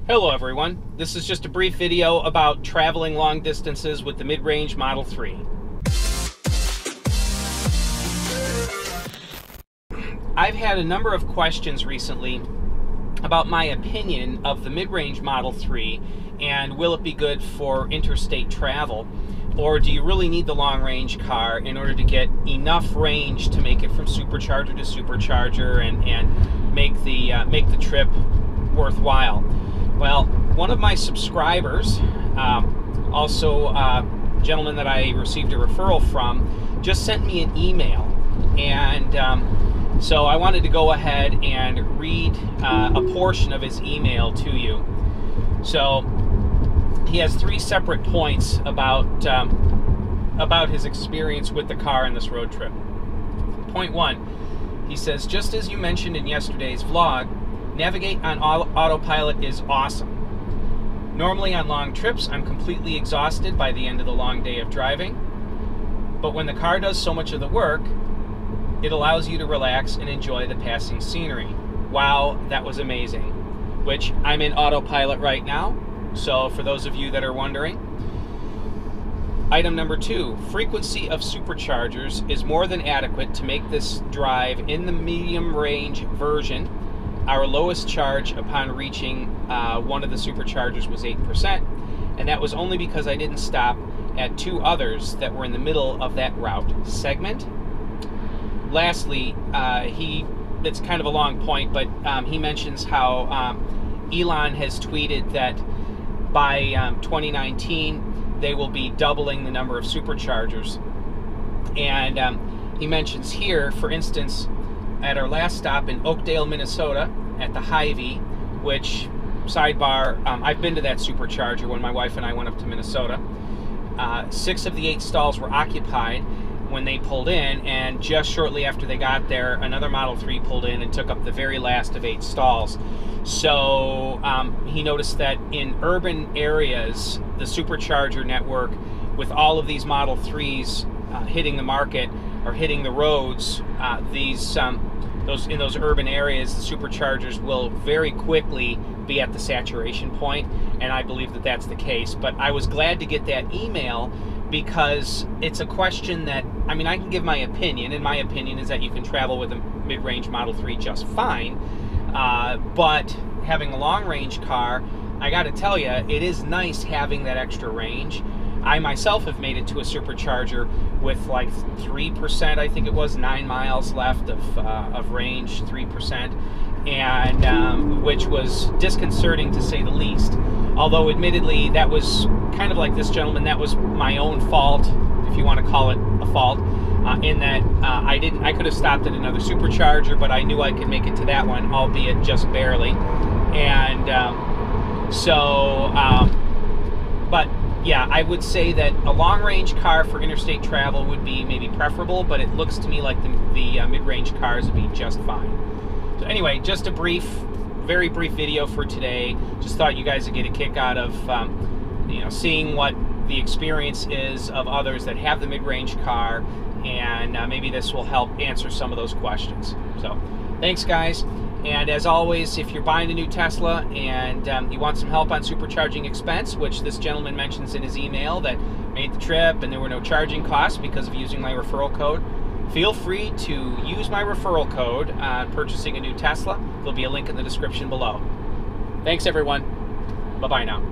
Hello everyone, this is just a brief video about traveling long distances with the mid-range Model 3. I've had a number of questions recently about my opinion of the mid-range Model 3 and will it be good for interstate travel, or do you really need the long-range car in order to get enough range to make it from supercharger to supercharger and make the trip worthwhile? Well, one of my subscribers, also a gentleman that I received a referral from, just sent me an email, and so I wanted to go ahead and read a portion of his email to you. So he has three separate points about his experience with the car in this road trip. Point one, he says, just as you mentioned in yesterday's vlog, navigate on autopilot is awesome. Normally on long trips, I'm completely exhausted by the end of the long day of driving. But when the car does so much of the work, it allows you to relax and enjoy the passing scenery. Wow, that was amazing. Which I'm in autopilot right now, so for those of you that are wondering. Item number two, frequency of superchargers is more than adequate to make this drive in the medium range version. Our lowest charge upon reaching one of the superchargers was 8%, and that was only because I didn't stop at two others that were in the middle of that route segment. Lastly, it's kind of a long point, but he mentions how Elon has tweeted that by 2019 they will be doubling the number of superchargers. And he mentions here, for instance, at our last stop in Oakdale, Minnesota, at the Hy-Vee, which, sidebar, I've been to that supercharger when my wife and I went up to Minnesota. 6 of the 8 stalls were occupied when they pulled in, and just shortly after they got there, another Model 3 pulled in and took up the very last of 8 stalls. So he noticed that in urban areas, the supercharger network, with all of these Model 3s hitting the market or hitting the roads, in those urban areas, the superchargers will very quickly be at the saturation point, and I believe that that's the case. But I was glad to get that email because it's a question that, I mean, I can give my opinion, and my opinion is that you can travel with a mid-range Model 3 just fine, but having a long-range car, I gotta tell you, it is nice having that extra range. I myself have made it to a supercharger with like 3%, I think it was, 9 miles left of range, 3%, and which was disconcerting to say the least. Although admittedly, that was kind of like this gentleman, that was my own fault, if you want to call it a fault, in that I could have stopped at another supercharger, but I knew I could make it to that one, albeit just barely. And but yeah, I would say that a long-range car for interstate travel would be maybe preferable, but it looks to me like the mid-range cars would be just fine. So anyway, just a very brief video for today. Just thought you guys would get a kick out of seeing what the experience is of others that have the mid-range car, and maybe this will help answer some of those questions. So thanks, guys. And as always, if you're buying a new Tesla and you want some help on supercharging expense, which this gentleman mentions in his email that made the trip and there were no charging costs because of using my referral code, feel free to use my referral code on purchasing a new Tesla. There'll be a link in the description below. Thanks, everyone. Bye-bye now.